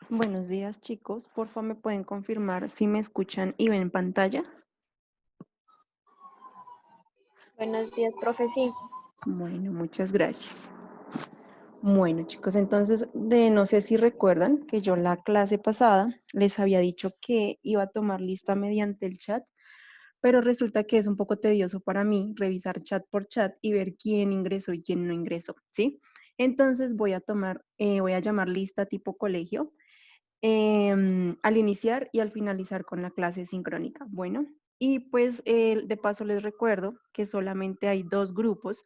Buenos días, chicos. Porfa, ¿me pueden confirmar si me escuchan y ven pantalla? Buenos días, profe. Sí, Bueno, muchas gracias. Bueno, chicos, entonces, no sé si recuerdan que yo la clase pasada les había dicho que iba a tomar lista mediante el chat, pero resulta que es un poco tedioso para mí revisar chat por chat y ver quién ingresó y quién no ingresó, ¿sí? Entonces voy a llamar lista tipo colegio al iniciar y al finalizar con la clase sincrónica. Bueno, y pues de paso les recuerdo que solamente hay dos grupos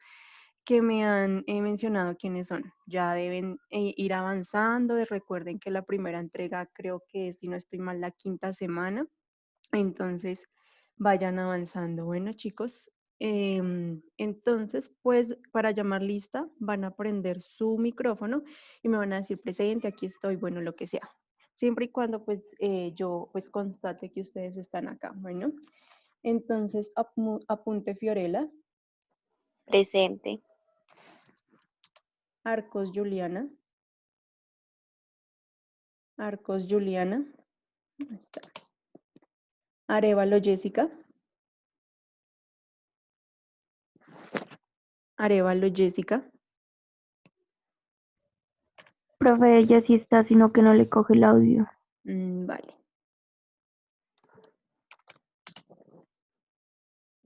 que me han mencionado quiénes son. Ya deben ir avanzando. Recuerden que la primera entrega creo que es, si no estoy mal, la quinta semana. Entonces, vayan avanzando. Bueno, chicos, entonces, pues para llamar lista van a prender su micrófono y me van a decir presente, aquí estoy, bueno, lo que sea. Siempre y cuando pues yo pues constate que ustedes están acá. Bueno, entonces apunte Fiorella, presente. Arcos Juliana, Arcos Juliana, ahí está. Arevalo Jessica, Arevalo Jessica, Profe, ella sí está, sino que no le coge el audio. vale.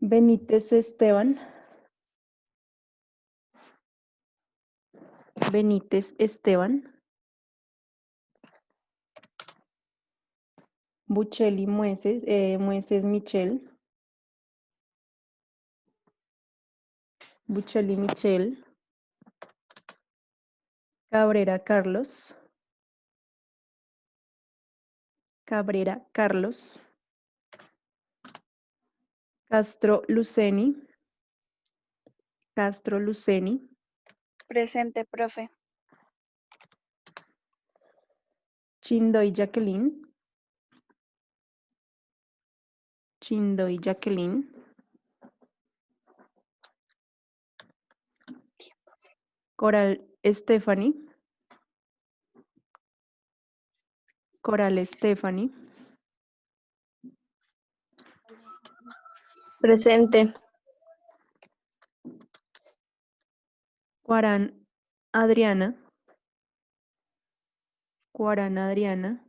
Benítez Esteban, Benítez Esteban, Buccelli Mueces, Mueces Michel, Buccelli Michel, Cabrera Carlos, Cabrera Carlos, Castro Luceni, Castro Luceni, Presente, profe. Chindoy Jacqueline, Chindoy Jacqueline, Coral Stephanie, Coral Stephanie, Presente. Cuarán Adriana, Cuarán Adriana,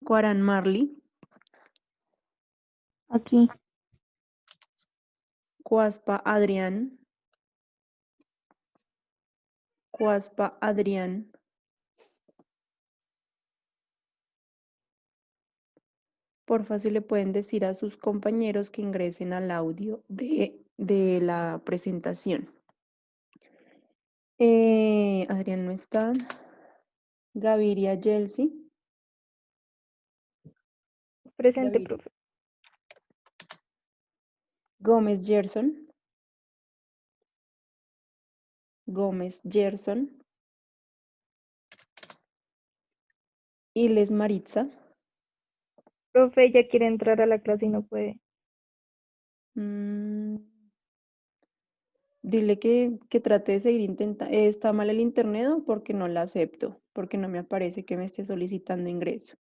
Cuarán Marley, Aquí. Cuaspa Adrián, Cuaspa Adrián, porfa si le pueden decir a sus compañeros que ingresen al audio de la presentación. Adrián no está. Gaviria Yelsi. Presente, Gaviria. profe. Gómez Gerson. Gómez Gerson. Iles Maritza. Profe, ella quiere entrar a la clase y no puede. Dile que trate de seguir intentando. ¿Está mal el internet o porque no la acepto? Porque no me aparece que me esté solicitando ingreso.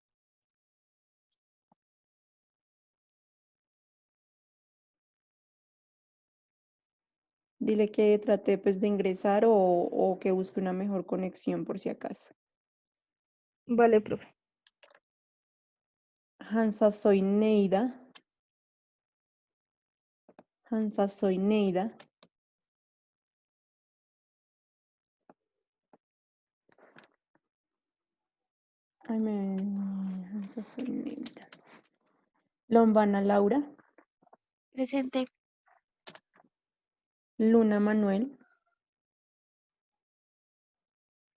Dile que trate pues de ingresar o que busque una mejor conexión por si acaso. Vale, profe. Hansa soy Neida. Hansa soy Neida. Ay, Hansa soy Neida. Lombana Laura. Presente. Luna Manuel.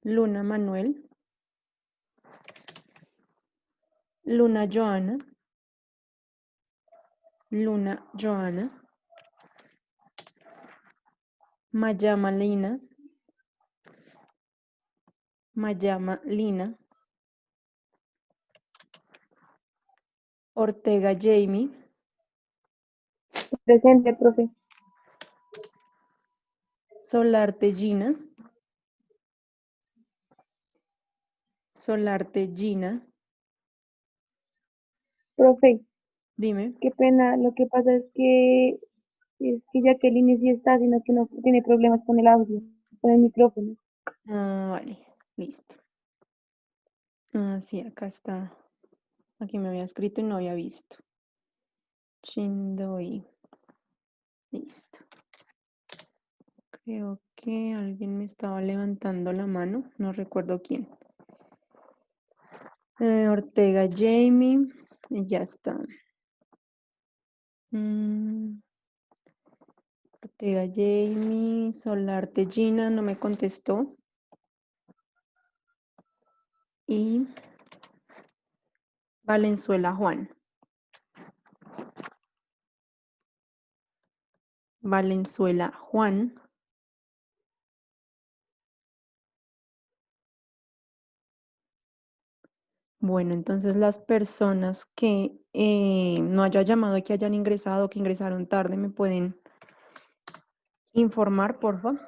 Luna Manuel. Luna Joana. Luna Joana. Mayama Lina. Mayama Lina. Ortega Jamie. Presente, profe. Solarte Gina. Solarte Gina, Profe, dime. qué pena, lo que pasa es que Jacqueline sí está, sino que no tiene problemas con el audio, con el micrófono. Ah, vale, listo. Ah, sí, acá está. Aquí me había escrito y no había visto. Chindoi. Listo. Creo que alguien me estaba levantando la mano, no recuerdo quién. Ortega Jamie, y ya está. Ortega Jamie, Solarte Gina, no me contestó. Y Valenzuela Juan. Valenzuela Juan. Bueno, entonces las personas que no haya llamado, que hayan ingresado, que ingresaron tarde, ¿me pueden informar, por favor?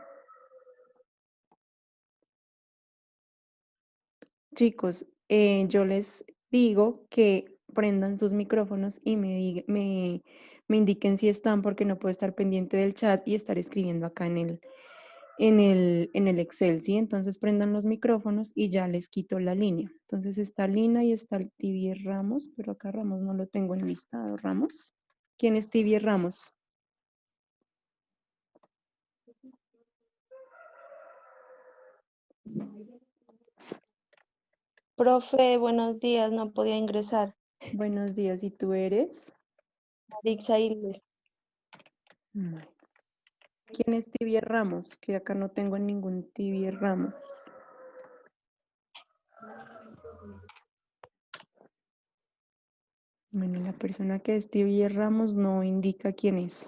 Chicos, yo les digo que prendan sus micrófonos y me indiquen si están, porque no puedo estar pendiente del chat y estar escribiendo acá en el Excel, ¿sí? Entonces prendan los micrófonos y ya les quito la línea. Entonces está Lina y está el Tibier Ramos, pero acá Ramos no lo tengo en listado. ¿Ramos? ¿Quién es Tibier Ramos? Profe, buenos días, no podía ingresar. Buenos días, ¿y tú eres? Dixa Ilves. No. ¿Quién es Tibier Ramos? Que acá no tengo ningún Tibier Ramos. Bueno, la persona que es Tibier Ramos no indica quién es.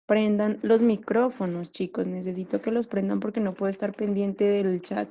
Prendan los micrófonos, chicos. Necesito que los prendan porque no puedo estar pendiente del chat.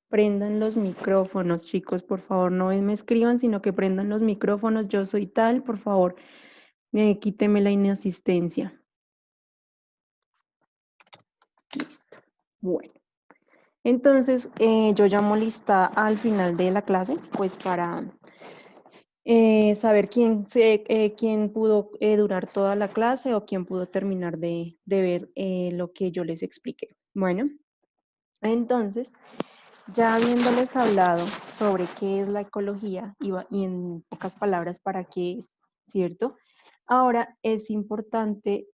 Prendan los micrófonos, chicos, por favor, no me escriban, sino que prendan los micrófonos. Yo soy tal, por favor, quíteme la inasistencia. Listo. Bueno, entonces yo llamo lista al final de la clase, pues para saber quién pudo durar toda la clase o quién pudo terminar de ver lo que yo les expliqué. Bueno, entonces, ya habiéndoles hablado sobre qué es la ecología y en pocas palabras para qué es, ¿cierto? Ahora es importante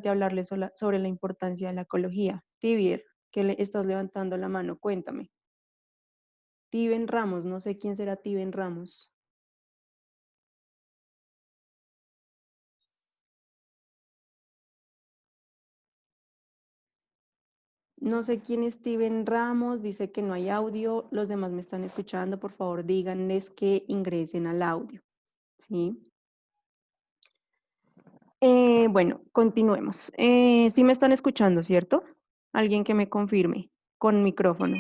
hablarles sobre la importancia de la ecología. Tibier, que le estás levantando la mano, cuéntame. Tiben Ramos, no sé quién será Tiben Ramos. No sé quién es Steven Ramos, dice que no hay audio, los demás me están escuchando, por favor díganles que ingresen al audio, ¿sí? Bueno, continuemos. Sí me están escuchando, ¿cierto? Alguien que me confirme con micrófono.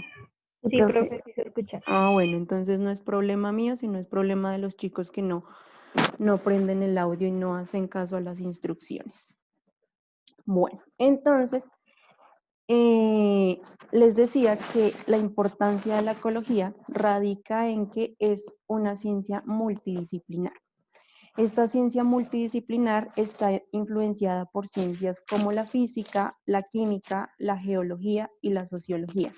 Sí, profe, sí se escucha. Ah, bueno, entonces no es problema mío, sino es problema de los chicos que no prenden el audio y no hacen caso a las instrucciones. Bueno, entonces, les decía que la importancia de la ecología radica en que es una ciencia multidisciplinar. Esta ciencia multidisciplinar está influenciada por ciencias como la física, la química, la geología y la sociología.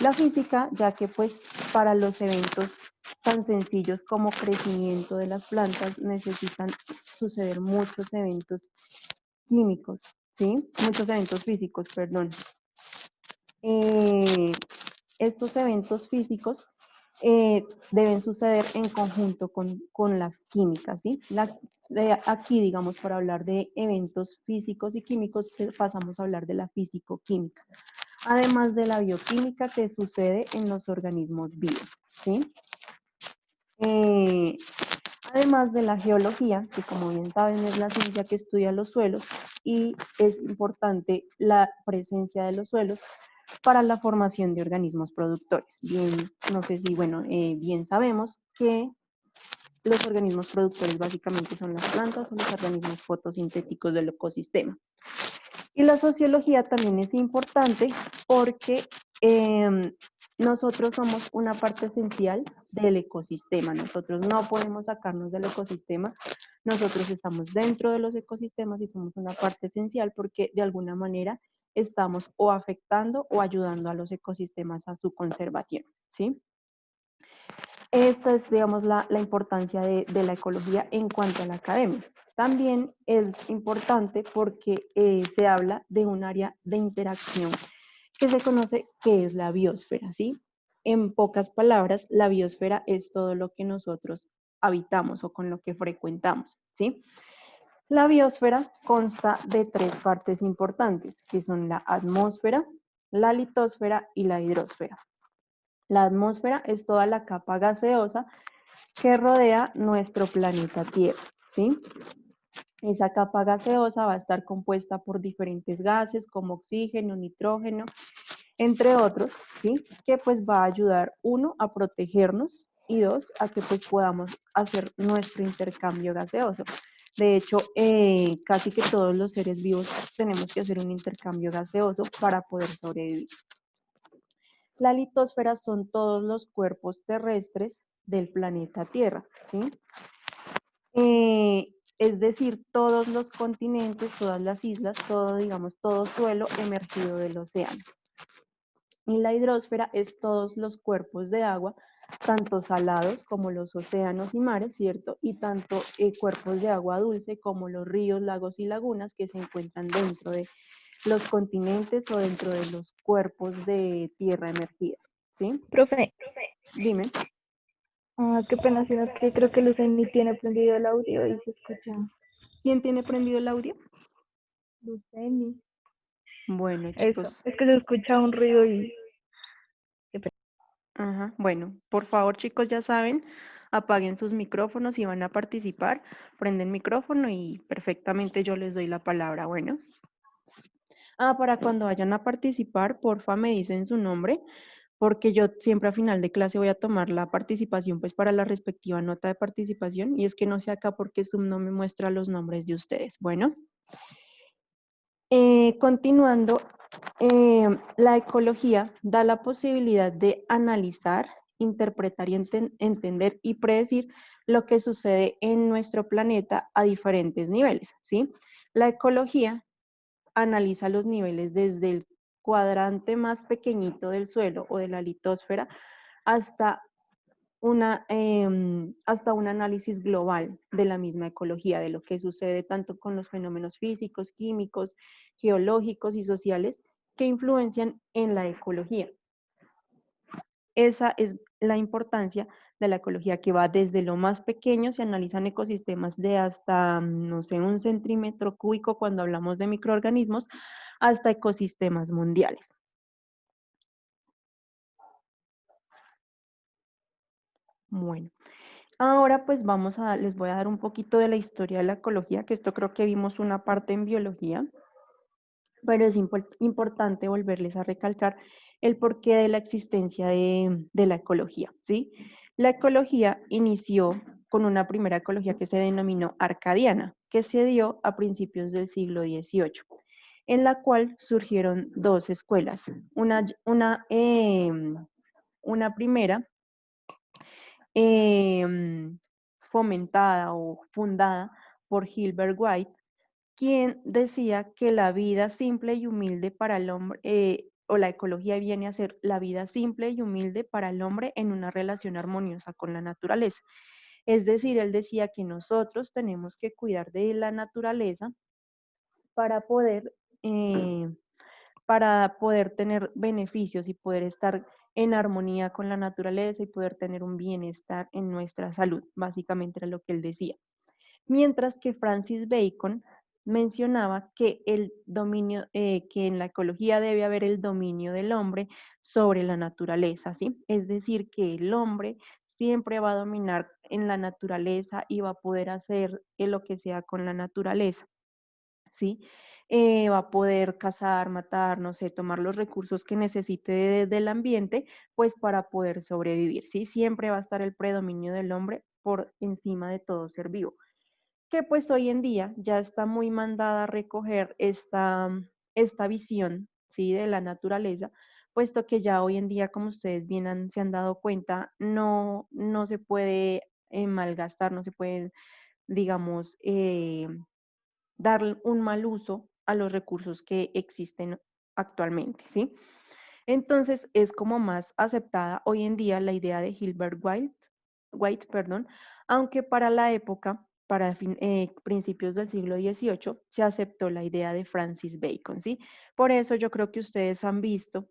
La física, ya que pues para los eventos tan sencillos como crecimiento de las plantas necesitan suceder muchos eventos químicos, ¿sí? Muchos eventos físicos, perdón. Estos eventos físicos deben suceder en conjunto con la química, ¿sí? Aquí, digamos, para hablar de eventos físicos y químicos, pasamos a hablar de la físico-química, además de la bioquímica que sucede en los organismos vivos, ¿sí? Además de la geología, que como bien saben es la ciencia que estudia los suelos y es importante la presencia de los suelos para la formación de organismos productores. Bien, no sé si, bueno, bien sabemos que los organismos productores básicamente son las plantas o los organismos fotosintéticos del ecosistema. Y la sociología también es importante porque nosotros somos una parte esencial del ecosistema. Nosotros no podemos sacarnos del ecosistema. Nosotros estamos dentro de los ecosistemas y somos una parte esencial porque de alguna manera estamos o afectando o ayudando a los ecosistemas a su conservación, ¿sí? Esta es, digamos, la importancia de la ecología en cuanto a la academia. También es importante porque se habla de un área de interacción que se conoce que es la biosfera, ¿sí? En pocas palabras, la biosfera es todo lo que nosotros habitamos o con lo que frecuentamos, ¿sí? La biosfera consta de tres partes importantes, que son la atmósfera, la litosfera y la hidrosfera. La atmósfera es toda la capa gaseosa que rodea nuestro planeta Tierra, ¿sí? Esa capa gaseosa va a estar compuesta por diferentes gases como oxígeno, nitrógeno, entre otros, ¿sí? Que pues va a ayudar, uno, a protegernos y dos, a que pues podamos hacer nuestro intercambio gaseoso. De hecho, casi que todos los seres vivos tenemos que hacer un intercambio gaseoso para poder sobrevivir. La litosfera son todos los cuerpos terrestres del planeta Tierra, ¿sí? Es decir, todos los continentes, todas las islas, todo, digamos, todo suelo emergido del océano. Y la hidrosfera es todos los cuerpos de agua, tanto salados como los océanos y mares, ¿cierto? Y tanto cuerpos de agua dulce como los ríos, lagos y lagunas que se encuentran dentro de los continentes o dentro de los cuerpos de tierra emergida, ¿sí? Profe, Dime. qué pena, sino que creo que Luceni tiene prendido el audio y se escucha. ¿Quién tiene prendido el audio? Luceni. Bueno, Eso, chicos. es que se escucha un ruido y... Qué pena. Ajá. Bueno, por favor, chicos, ya saben, apaguen sus micrófonos y van a participar, prenden micrófono y perfectamente yo les doy la palabra, bueno. Para cuando vayan a participar, porfa, me dicen su nombre, porque yo siempre a final de clase voy a tomar la participación, pues para la respectiva nota de participación, y es que no sé acá porque Zoom no me muestra los nombres de ustedes. Bueno. Continuando, la ecología da la posibilidad de analizar, interpretar y entender y predecir lo que sucede en nuestro planeta a diferentes niveles, ¿sí? La ecología analiza los niveles desde el cuadrante más pequeñito del suelo o de la litosfera hasta hasta un análisis global de la misma ecología, de lo que sucede tanto con los fenómenos físicos, químicos, geológicos y sociales que influencian en la ecología. Esa es la importancia de la ecología, que va desde lo más pequeño, se analizan ecosistemas de hasta, no sé, 1 cm³ cuando hablamos de microorganismos, hasta ecosistemas mundiales. Bueno. Ahora pues les voy a dar un poquito de la historia de la ecología, que esto creo que vimos una parte en biología, pero es importante volverles a recalcar el porqué de la existencia de la ecología, ¿sí? La ecología inició con una primera ecología que se denominó arcadiana, que se dio a principios del siglo XVIII, en la cual surgieron dos escuelas. Una primera fomentada o fundada por Gilbert White, quien decía que la vida simple y humilde para el hombre, o la ecología viene a ser la vida simple y humilde para el hombre en una relación armoniosa con la naturaleza. Es decir, él decía que nosotros tenemos que cuidar de la naturaleza para poder, eh, para poder tener beneficios y poder estar en armonía con la naturaleza y poder tener un bienestar en nuestra salud. Básicamente era lo que él decía. Mientras que Francis Bacon mencionaba que el dominio, que en la ecología debe haber el dominio del hombre sobre la naturaleza, ¿sí? Es decir, que el hombre siempre va a dominar en la naturaleza y va a poder hacer lo que sea con la naturaleza, ¿sí? Va a poder cazar, matar, no sé, tomar los recursos que necesite del ambiente, pues para poder sobrevivir, ¿sí? Siempre va a estar el predominio del hombre por encima de todo ser vivo, que pues hoy en día ya está muy mandada a recoger esta visión, ¿sí? De la naturaleza, puesto que ya hoy en día, como ustedes bien se han dado cuenta, no se puede malgastar, no se puede, digamos, dar un mal uso a los recursos que existen actualmente, ¿sí? Entonces es como más aceptada hoy en día la idea de Gilbert White, perdón, aunque para la época, para principios del siglo XVIII, se aceptó la idea de Francis Bacon, ¿sí? Por eso yo creo que ustedes han visto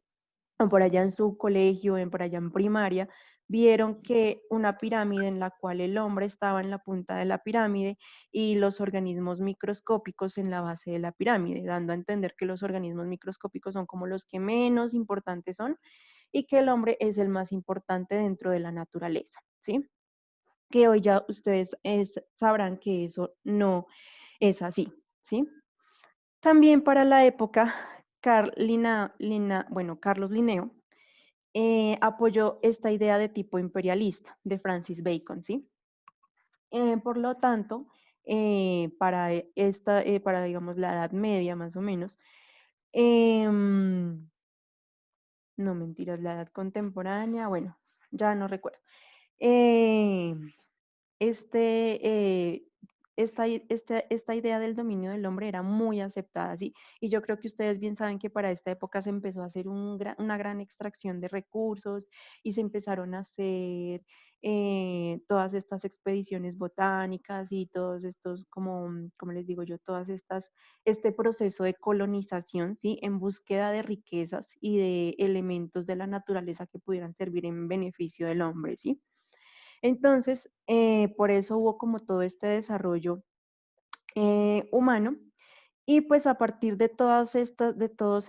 o por allá en su colegio, por allá en primaria, vieron que una pirámide en la cual el hombre estaba en la punta de la pirámide y los organismos microscópicos en la base de la pirámide, dando a entender que los organismos microscópicos son como los que menos importantes son y que el hombre es el más importante dentro de la naturaleza, ¿sí? Que hoy ya ustedes sabrán que eso no es así, ¿sí? También para la época, Carlos Linneo apoyó esta idea de tipo imperialista de Francis Bacon, ¿sí? Por lo tanto, para, digamos, la Edad Media más o menos, em, no mentiras, la Edad Contemporánea, bueno, ya no recuerdo. Eh, este, eh, esta idea del dominio del hombre era muy aceptada, ¿sí? Y yo creo que ustedes bien saben que para esta época se empezó a hacer una gran extracción de recursos y se empezaron a hacer todas estas expediciones botánicas y todos estos, como les digo yo, este proceso de colonización, ¿sí? En búsqueda de riquezas y de elementos de la naturaleza que pudieran servir en beneficio del hombre, ¿sí? Entonces, por eso hubo como todo este desarrollo humano y pues a partir de todos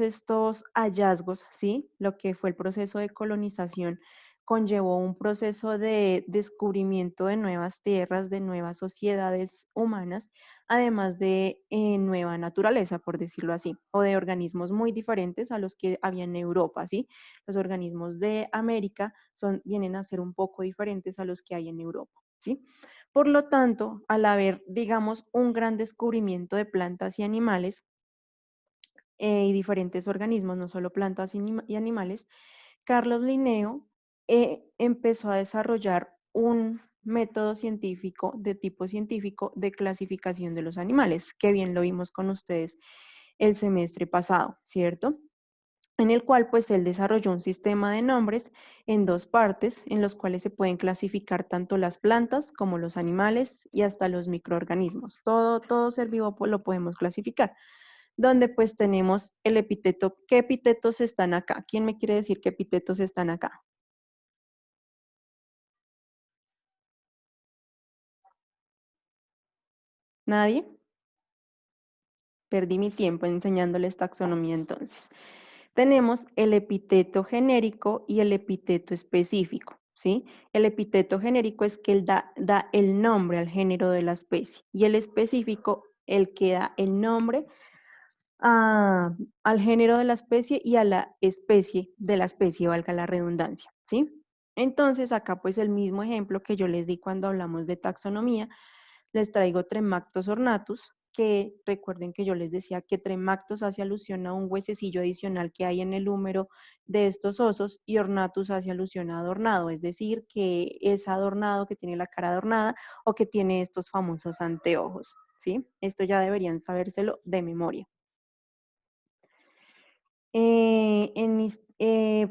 estos hallazgos, ¿sí? Lo que fue el proceso de colonización conllevó un proceso de descubrimiento de nuevas tierras, de nuevas sociedades humanas, además de nueva naturaleza, por decirlo así, o de organismos muy diferentes a los que había en Europa, ¿sí? Los organismos de América vienen a ser un poco diferentes a los que hay en Europa, ¿sí? Por lo tanto, al haber, digamos, un gran descubrimiento de plantas y animales y diferentes organismos, no solo plantas y animales, Carlos Linneo empezó a desarrollar un método científico de tipo científico de clasificación de los animales, que bien lo vimos con ustedes el semestre pasado, ¿cierto? En el cual pues él desarrolló un sistema de nombres en dos partes, en los cuales se pueden clasificar tanto las plantas como los animales y hasta los microorganismos. Todo ser vivo pues, lo podemos clasificar, donde pues tenemos el epíteto. ¿Qué epítetos están acá? ¿Quién me quiere decir qué epítetos están acá? ¿Nadie? Perdí mi tiempo enseñándoles taxonomía entonces. Tenemos el epíteto genérico y el epíteto específico, ¿sí? El epíteto genérico es que él da el nombre al género de la especie y el específico el que da el nombre al género de la especie y a la especie de la especie, valga la redundancia, ¿sí? Entonces acá pues el mismo ejemplo que yo les di cuando hablamos de taxonomía, les traigo Tremactos ornatus, que recuerden que yo les decía que Tremactos hace alusión a un huesecillo adicional que hay en el húmero de estos osos y Ornatus hace alusión a adornado, es decir, que es adornado, que tiene la cara adornada o que tiene estos famosos anteojos, ¿sí? Esto ya deberían sabérselo de memoria.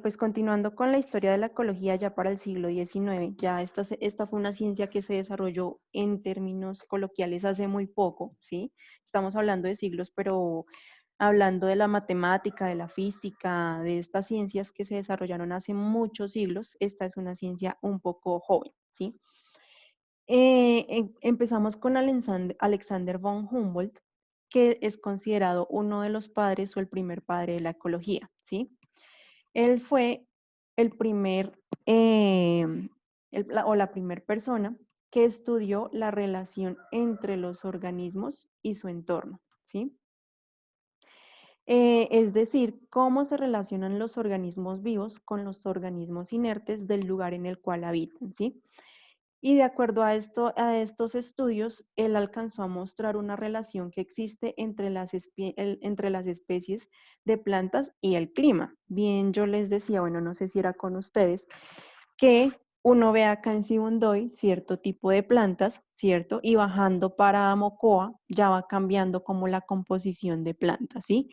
Pues continuando con la historia de la ecología ya para el siglo XIX, ya esta fue una ciencia que se desarrolló en términos coloquiales hace muy poco, ¿sí? Estamos hablando de siglos, pero hablando de la matemática, de la física, de estas ciencias que se desarrollaron hace muchos siglos, esta es una ciencia un poco joven, ¿sí? Empezamos con Alexander von Humboldt, que es considerado uno de los padres o el primer padre de la ecología, ¿sí? Él fue el primer o la primera persona que estudió la relación entre los organismos y su entorno, ¿sí? Es decir, cómo se relacionan los organismos vivos con los organismos inertes del lugar en el cual habitan, ¿sí? Y de acuerdo a estos estudios, él alcanzó a mostrar una relación que existe entre entre las especies de plantas y el clima. Bien, yo les decía, bueno, no sé si era con ustedes, que uno ve acá en Sibundoy cierto tipo de plantas, ¿cierto? Y bajando para Mocoa ya va cambiando como la composición de plantas, ¿sí?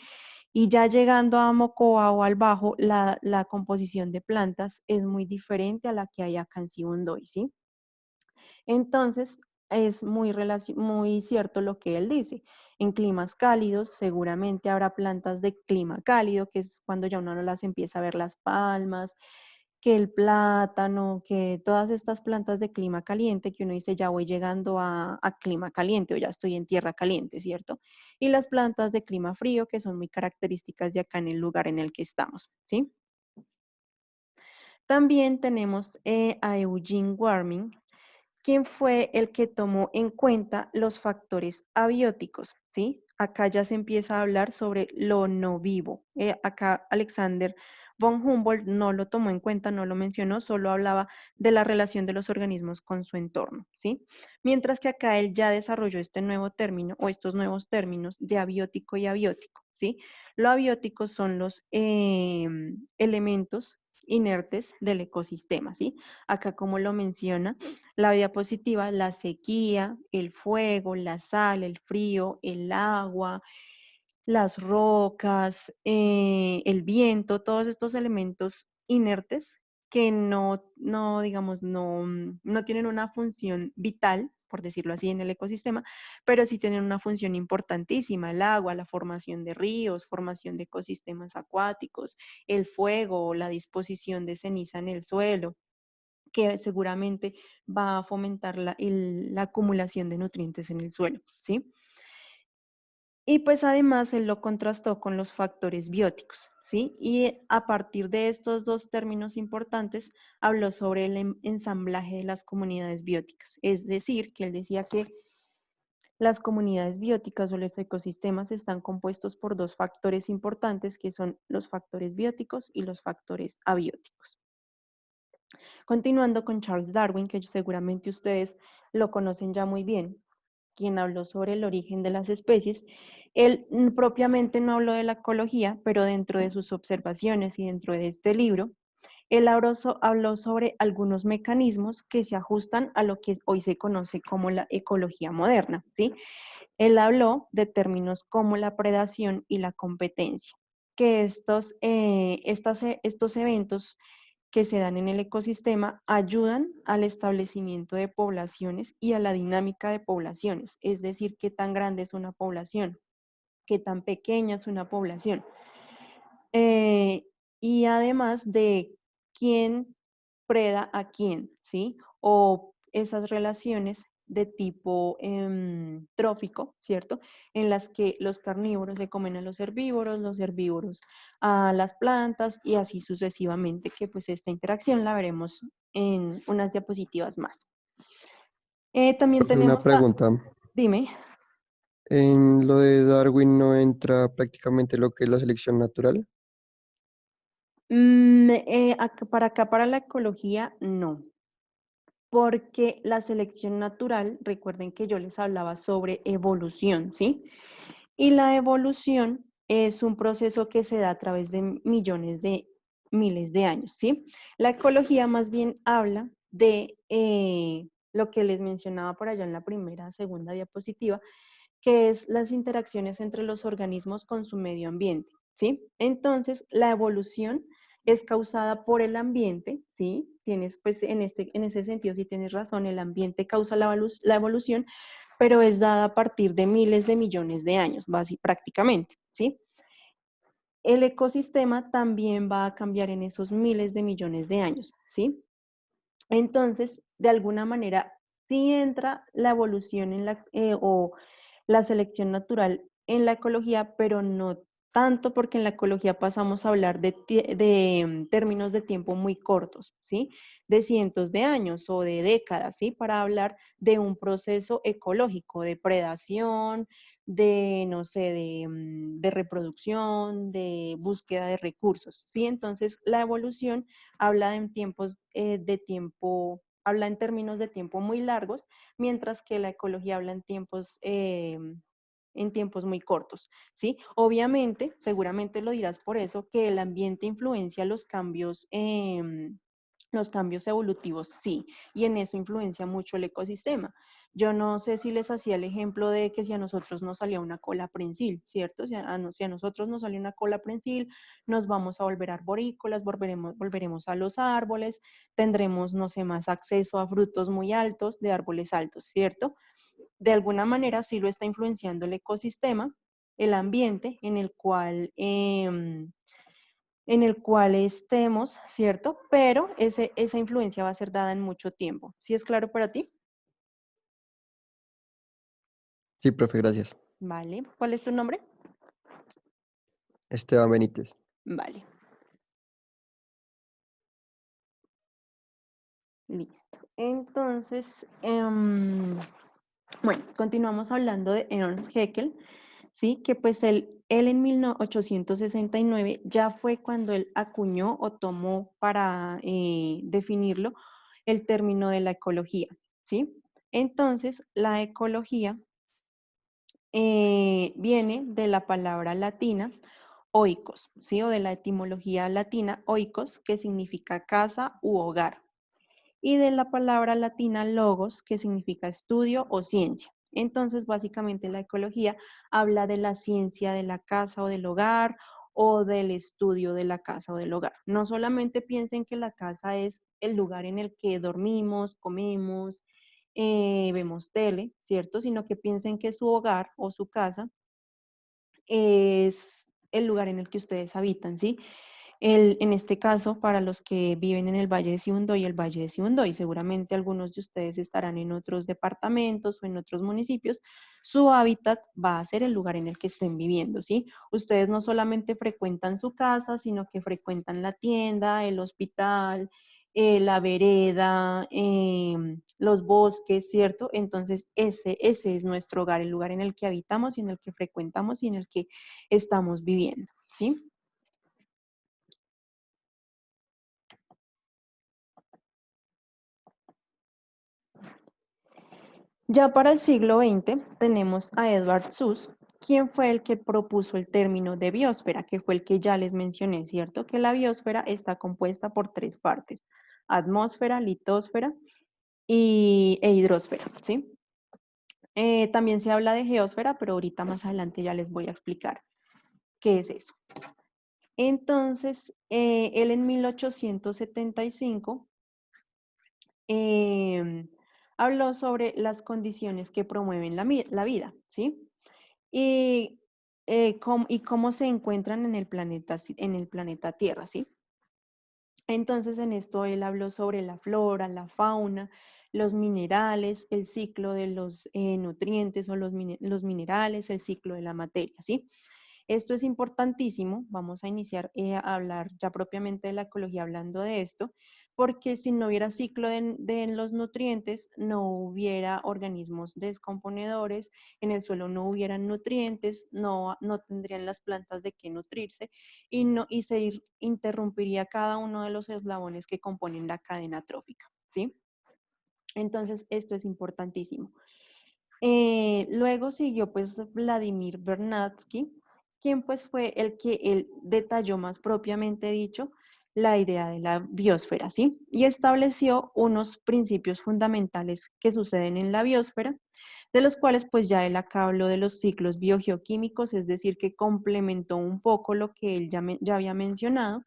Y ya llegando a Mocoa o al Bajo, la composición de plantas es muy diferente a la que hay acá en Sibundoy, ¿sí? Entonces, es muy cierto lo que él dice. En climas cálidos, seguramente habrá plantas de clima cálido, que es cuando ya uno no las empieza a ver las palmas, que el plátano, que todas estas plantas de clima caliente, que uno dice ya voy llegando a clima caliente o ya estoy en tierra caliente, ¿cierto? Y las plantas de clima frío, que son muy características de acá en el lugar en el que estamos, ¿sí? También tenemos a Eugene Warming, quien fue el que tomó en cuenta los factores abióticos, ¿sí? Acá ya se empieza a hablar sobre lo no vivo. Acá Alexander von Humboldt no lo tomó en cuenta, no lo mencionó, solo hablaba de la relación de los organismos con su entorno, ¿sí? Mientras que acá él ya desarrolló este nuevo término o estos nuevos términos de abiótico y abiótico, ¿sí? Lo abiótico son los elementos inertes del ecosistema, ¿sí? Acá como lo menciona la diapositiva, la sequía, el fuego, la sal, el frío, el agua, las rocas, el viento, todos estos elementos inertes que digamos, no tienen una función vital, por decirlo así, en el ecosistema, pero sí tienen una función importantísima: el agua, la formación de ríos, formación de ecosistemas acuáticos, el fuego, la disposición de ceniza en el suelo, que seguramente va a fomentar la acumulación de nutrientes en el suelo, ¿sí? Y pues además él lo contrastó con los factores bióticos, ¿sí? Y a partir de estos dos términos importantes, habló sobre el ensamblaje de las comunidades bióticas. Es decir, que él decía que las comunidades bióticas o los ecosistemas están compuestos por dos factores importantes, que son los factores bióticos y los factores abióticos. Continuando con Charles Darwin, que seguramente ustedes lo conocen ya muy bien, quien habló sobre el origen de las especies. Él propiamente no habló de la ecología, pero dentro de sus observaciones y dentro de este libro, él habló sobre algunos mecanismos que se ajustan a lo que hoy se conoce como la ecología moderna, ¿sí? Él habló de términos como la predación y la competencia, que estos eventos que se dan en el ecosistema ayudan al establecimiento de poblaciones y a la dinámica de poblaciones, es decir, qué tan grande es una población, qué tan pequeña es una población. Y además de quién preda a quién, ¿sí? O esas relaciones de tipo trófico, ¿cierto? En las que los carnívoros se comen a los herbívoros a las plantas y así sucesivamente, que pues esta interacción la veremos en unas diapositivas más. También Profe, una tenemos pregunta. dime. En lo de Darwin no entra prácticamente lo que es la selección natural. Para la ecología, no. Porque la selección natural, recuerden que yo les hablaba sobre evolución, ¿sí? Y la evolución es un proceso que se da a través de millones de miles de años, ¿sí? La ecología más bien habla de lo que les mencionaba por allá en la segunda diapositiva, que es las interacciones entre los organismos con su medio ambiente, ¿sí? Entonces, la evolución es causada por el ambiente, ¿sí? Tienes, pues, en ese sentido, sí tienes razón, el ambiente causa la evolución, pero es dada a partir de miles de millones de años, prácticamente, ¿sí? El ecosistema también va a cambiar en esos miles de millones de años, ¿sí? Entonces, de alguna manera, sí entra la evolución o la selección natural en la ecología, pero no tanto, porque en la ecología pasamos a hablar de términos de tiempo muy cortos, ¿sí? de cientos de años o de décadas, ¿sí? Para hablar de un proceso ecológico, de predación, de, no sé, de reproducción, de búsqueda de recursos, ¿sí? Entonces, la evolución habla en tiempos de tiempo, habla en términos de tiempo muy largos, mientras que la ecología habla en tiempos muy cortos, ¿sí? Obviamente, seguramente lo dirás por eso, que el ambiente influencia los cambios evolutivos, sí, y en eso influencia mucho el ecosistema. Yo no sé si les hacía el ejemplo de que si a nosotros nos salía una cola prensil, ¿cierto? Si a nosotros nos sale una cola prensil, nos vamos a volver arborícolas, volveremos a los árboles, tendremos, no sé, más acceso a frutos muy altos de árboles altos, ¿cierto? De alguna manera sí lo está influenciando el ecosistema, el ambiente en el cual estemos, ¿cierto? Pero esa influencia va a ser dada en mucho tiempo. ¿Sí es claro para ti? Sí, profe, gracias. Vale. ¿Cuál es tu nombre? Esteban Benítez. Vale. Listo. Entonces, bueno, continuamos hablando de Ernst Haeckel, ¿sí? Que pues él en 1869 ya fue cuando él acuñó o tomó para definirlo el término de la ecología, ¿sí? Entonces, la ecología viene de la palabra latina oikos, ¿sí? O de la etimología latina oikos, que significa casa u hogar, y de la palabra latina logos, que significa estudio o ciencia. Entonces, básicamente la ecología habla de la ciencia de la casa o del hogar o del estudio de la casa o del hogar. No solamente piensen que la casa es el lugar en el que dormimos, comemos, vemos tele, ¿cierto? Sino que piensen que su hogar o su casa es el lugar en el que ustedes habitan, ¿sí? En este caso, para los que viven en el Valle de Sibundoy, el Valle de Sibundoy, seguramente algunos de ustedes estarán en otros departamentos o en otros municipios, su hábitat va a ser el lugar en el que estén viviendo, ¿sí? Ustedes no solamente frecuentan su casa, sino que frecuentan la tienda, el hospital, la vereda, los bosques, ¿cierto? Entonces, ese es nuestro hogar, el lugar en el que habitamos y en el que frecuentamos y en el que estamos viviendo, ¿sí? Ya para el siglo XX tenemos a Edward Suss, quien fue el que propuso el término de biosfera, que fue el que ya les mencioné, ¿cierto? Que la biosfera está compuesta por tres partes: atmósfera, litosfera e hidrosfera, ¿sí? También se habla de geósfera, pero ahorita más adelante ya les voy a explicar qué es eso. Entonces, él en 1875 habló sobre las condiciones que promueven la vida, ¿sí? Y, y cómo se encuentran en el planeta Tierra, ¿sí? Entonces, en esto él habló sobre la flora, la fauna, los minerales, el ciclo de los nutrientes o los minerales, el ciclo de la materia, ¿sí? Esto es importantísimo. Vamos a iniciar a hablar ya propiamente de la ecología hablando de esto, porque si no hubiera ciclo de los nutrientes, no hubiera organismos descomponedores, en el suelo no hubieran nutrientes, no tendrían las plantas de qué nutrirse y se interrumpiría cada uno de los eslabones que componen la cadena trófica, ¿sí? Entonces, esto es importantísimo. Luego siguió pues Vladimir Vernadsky, quien pues fue el que él detalló más propiamente dicho la idea de la biosfera, ¿sí? Y estableció unos principios fundamentales que suceden en la biosfera, de los cuales pues ya él acá habló de los ciclos biogeoquímicos, es decir, que complementó un poco lo que él ya había mencionado,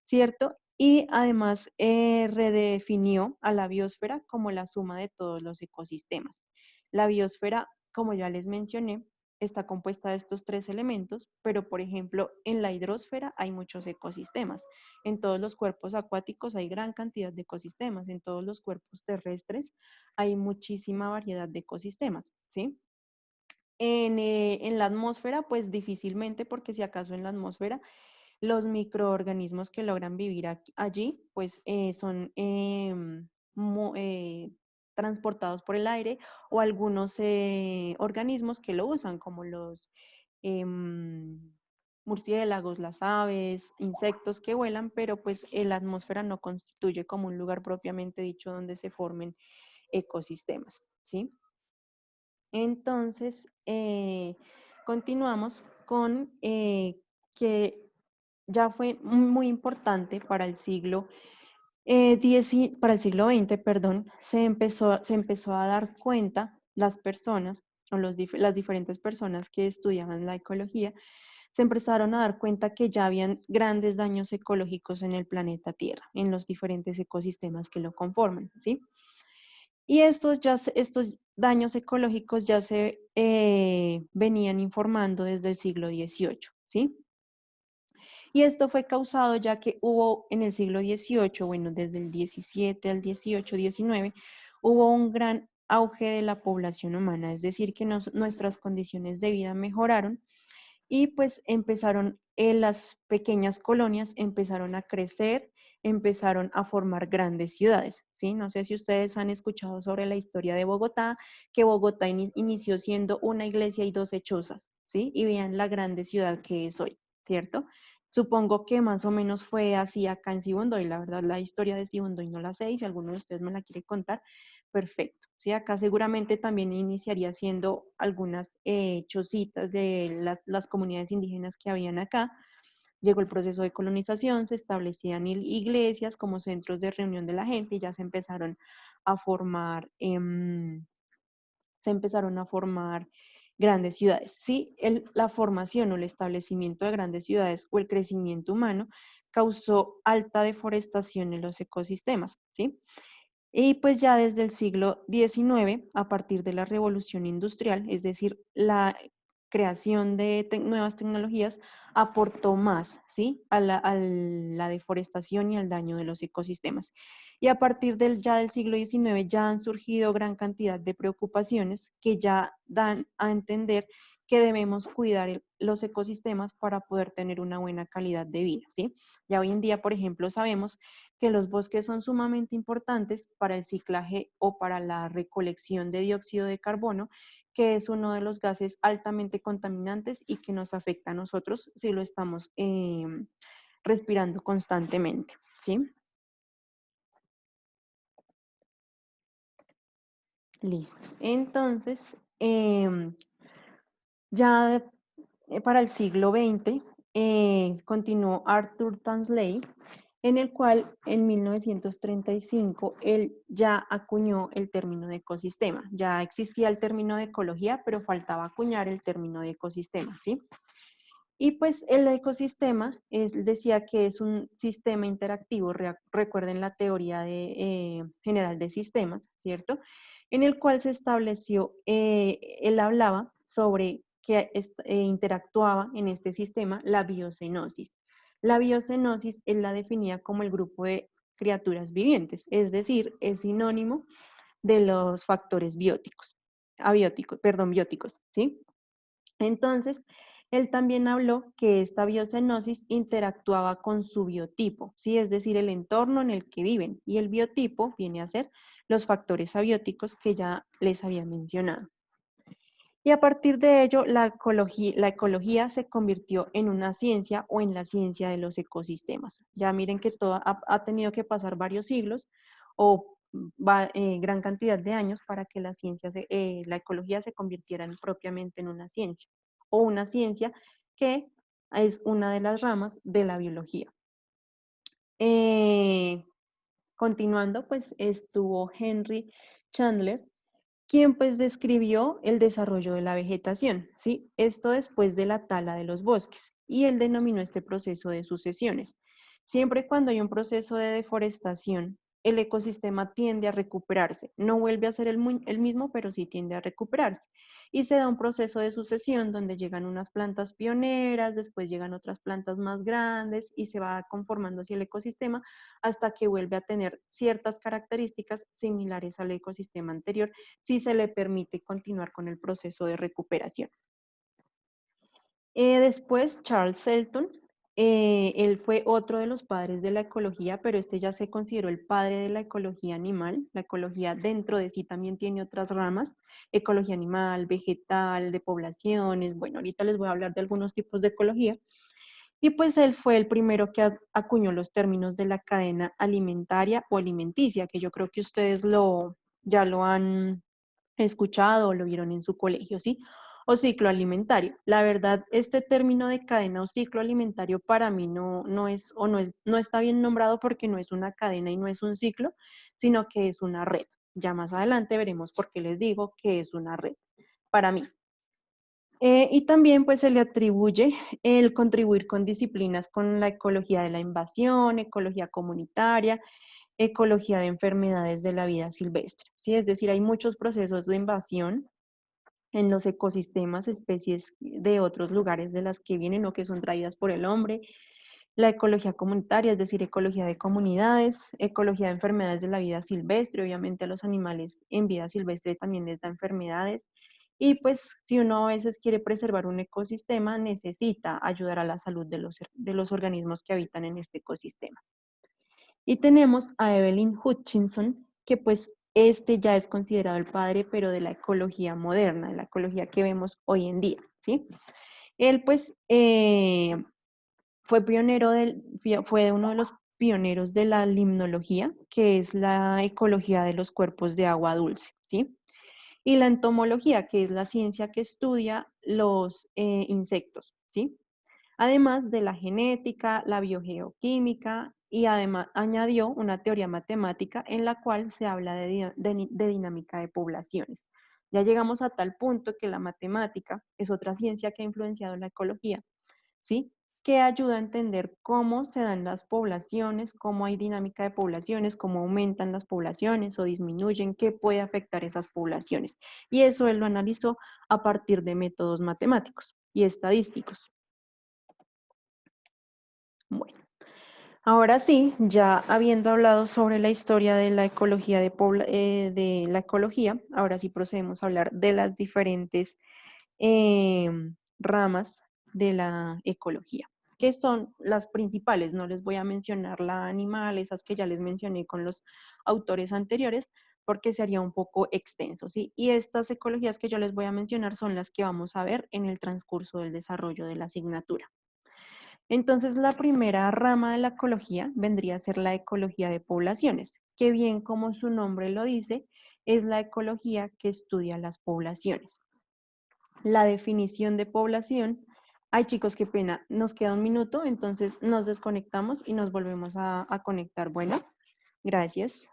¿cierto? Y además redefinió a la biosfera como la suma de todos los ecosistemas. La biosfera, como ya les mencioné, está compuesta de estos tres elementos, pero por ejemplo, en la hidrosfera hay muchos ecosistemas. En todos los cuerpos acuáticos hay gran cantidad de ecosistemas. En todos los cuerpos terrestres hay muchísima variedad de ecosistemas, ¿sí? En la atmósfera, pues difícilmente, porque si acaso en la atmósfera los microorganismos que logran vivir allí, pues son transportados por el aire, o algunos organismos que lo usan, como los murciélagos, las aves, insectos que vuelan, pero pues la atmósfera no constituye como un lugar propiamente dicho donde se formen ecosistemas, ¿sí? Entonces, continuamos con que ya fue muy importante para el siglo para el siglo XX, perdón, se empezó a dar cuenta las personas o las diferentes personas que estudiaban la ecología, se empezaron a dar cuenta que ya habían grandes daños ecológicos en el planeta Tierra, en los diferentes ecosistemas que lo conforman, ¿sí? Y estos daños ecológicos ya se venían informando desde el siglo XVIII, ¿sí? Y esto fue causado ya que hubo en el siglo XVIII, bueno, desde el XVII al XVIII, XIX, hubo un gran auge de la población humana, es decir, que nuestras condiciones de vida mejoraron y pues empezaron las pequeñas colonias, empezaron a crecer, empezaron a formar grandes ciudades, ¿sí? No sé si ustedes han escuchado sobre la historia de Bogotá, que Bogotá inició siendo una iglesia y 12 chozas, ¿sí? Y vean la grande ciudad que es hoy, ¿cierto? Supongo que más o menos fue así acá en Sibundoy. La verdad, la historia de Sibundoy no la sé, y si alguno de ustedes me la quiere contar, perfecto. Sí, acá seguramente también iniciaría siendo algunas chocitas de las comunidades indígenas que habían acá. Llegó el proceso de colonización, se establecían iglesias como centros de reunión de la gente y ya a formar, se empezaron a formar grandes ciudades. Sí, la formación o el establecimiento de grandes ciudades o el crecimiento humano causó alta deforestación en los ecosistemas, ¿sí? Y pues ya desde el siglo XIX, a partir de la revolución industrial, es decir, la creación de nuevas tecnologías, aportó más, ¿sí? A la deforestación y al daño de los ecosistemas. Y a partir ya del siglo XIX ya han surgido gran cantidad de preocupaciones que ya dan a entender que debemos cuidar los ecosistemas para poder tener una buena calidad de vida, ¿sí? Ya hoy en día, por ejemplo, sabemos que los bosques son sumamente importantes para el ciclaje o para la recolección de dióxido de carbono, que es uno de los gases altamente contaminantes y que nos afecta a nosotros si lo estamos respirando constantemente, ¿sí? Listo. Entonces, ya para el siglo XX continuó Arthur Tansley, en el cual en 1935 él ya acuñó el término de ecosistema. Ya existía el término de ecología, pero faltaba acuñar el término de ecosistema, ¿sí? Y pues el ecosistema decía que es un sistema interactivo, recuerden la teoría general de sistemas, ¿cierto? En el cual se estableció, él hablaba sobre que interactuaba en este sistema la biocenosis. La biocenosis él la definía como el grupo de criaturas vivientes, es decir, es sinónimo de los factores bióticos, ¿sí? Entonces, él también habló que esta biocenosis interactuaba con su biotipo, ¿sí? Es decir, el entorno en el que viven, y el biotipo viene a ser los factores abióticos que ya les había mencionado. Y a partir de ello, la ecología se convirtió en una ciencia o en la ciencia de los ecosistemas. Ya miren que todo ha tenido que pasar varios siglos o gran cantidad de años para que la ecología se convirtiera propiamente en una ciencia, o una ciencia que es una de las ramas de la biología. Continuando, pues estuvo Henry Chandler, quien pues describió el desarrollo de la vegetación, ¿sí? Esto después de la tala de los bosques, y él denominó este proceso de sucesiones. Siempre y cuando hay un proceso de deforestación, el ecosistema tiende a recuperarse. No vuelve a ser el mismo, pero sí tiende a recuperarse. Y se da un proceso de sucesión donde llegan unas plantas pioneras, después llegan otras plantas más grandes y se va conformando así el ecosistema hasta que vuelve a tener ciertas características similares al ecosistema anterior, si se le permite continuar con el proceso de recuperación. Después, Charles Shelton, Él fue otro de los padres de la ecología, pero este ya se consideró el padre de la ecología animal. La ecología dentro de sí también tiene otras ramas, ecología animal, vegetal, de poblaciones. Bueno, ahorita les voy a hablar de algunos tipos de ecología. Y pues él fue el primero que acuñó los términos de la cadena alimentaria o alimenticia, que yo creo que ustedes ya lo han escuchado o lo vieron en su colegio, ¿sí? O ciclo alimentario. La verdad, este término de cadena o ciclo alimentario para mí no está bien nombrado porque no es una cadena y no es un ciclo, sino que es una red. Ya más adelante veremos por qué les digo que es una red para mí. Y también pues se le atribuye el contribuir con disciplinas con la ecología de la invasión, ecología comunitaria, ecología de enfermedades de la vida silvestre, ¿sí? Es decir, hay muchos procesos de invasión en los ecosistemas, especies de otros lugares de las que vienen o que son traídas por el hombre, la ecología comunitaria, es decir, ecología de comunidades, ecología de enfermedades de la vida silvestre, obviamente a los animales en vida silvestre también les da enfermedades, y pues si uno a veces quiere preservar un ecosistema, necesita ayudar a la salud de los organismos que habitan en este ecosistema. Y tenemos a Evelyn Hutchinson, que pues este ya es considerado el padre, pero de la ecología moderna, de la ecología que vemos hoy en día, ¿sí? Él pues fue uno de los pioneros de la limnología, que es la ecología de los cuerpos de agua dulce, ¿sí? Y la entomología, que es la ciencia que estudia los insectos, ¿sí? Además de la genética, la biogeoquímica, y además añadió una teoría matemática en la cual se habla de dinámica de poblaciones. Ya llegamos a tal punto que la matemática es otra ciencia que ha influenciado la ecología, ¿sí? Que ayuda a entender cómo se dan las poblaciones, cómo hay dinámica de poblaciones, cómo aumentan las poblaciones o disminuyen, qué puede afectar esas poblaciones. Y eso él lo analizó a partir de métodos matemáticos y estadísticos. Bueno, ahora sí, ya habiendo hablado sobre la historia de la ecología de la ecología, ahora sí procedemos a hablar de las diferentes ramas de la ecología, que son las principales. No les voy a mencionar la animal, esas que ya les mencioné con los autores anteriores, porque sería un poco extenso, ¿sí? Y estas ecologías que yo les voy a mencionar son las que vamos a ver en el transcurso del desarrollo de la asignatura. Entonces, la primera rama de la ecología vendría a ser la ecología de poblaciones, que bien como su nombre lo dice, es la ecología que estudia las poblaciones. La definición de población, ay chicos, qué pena, nos queda un minuto, entonces nos desconectamos y nos volvemos a conectar. Bueno, gracias.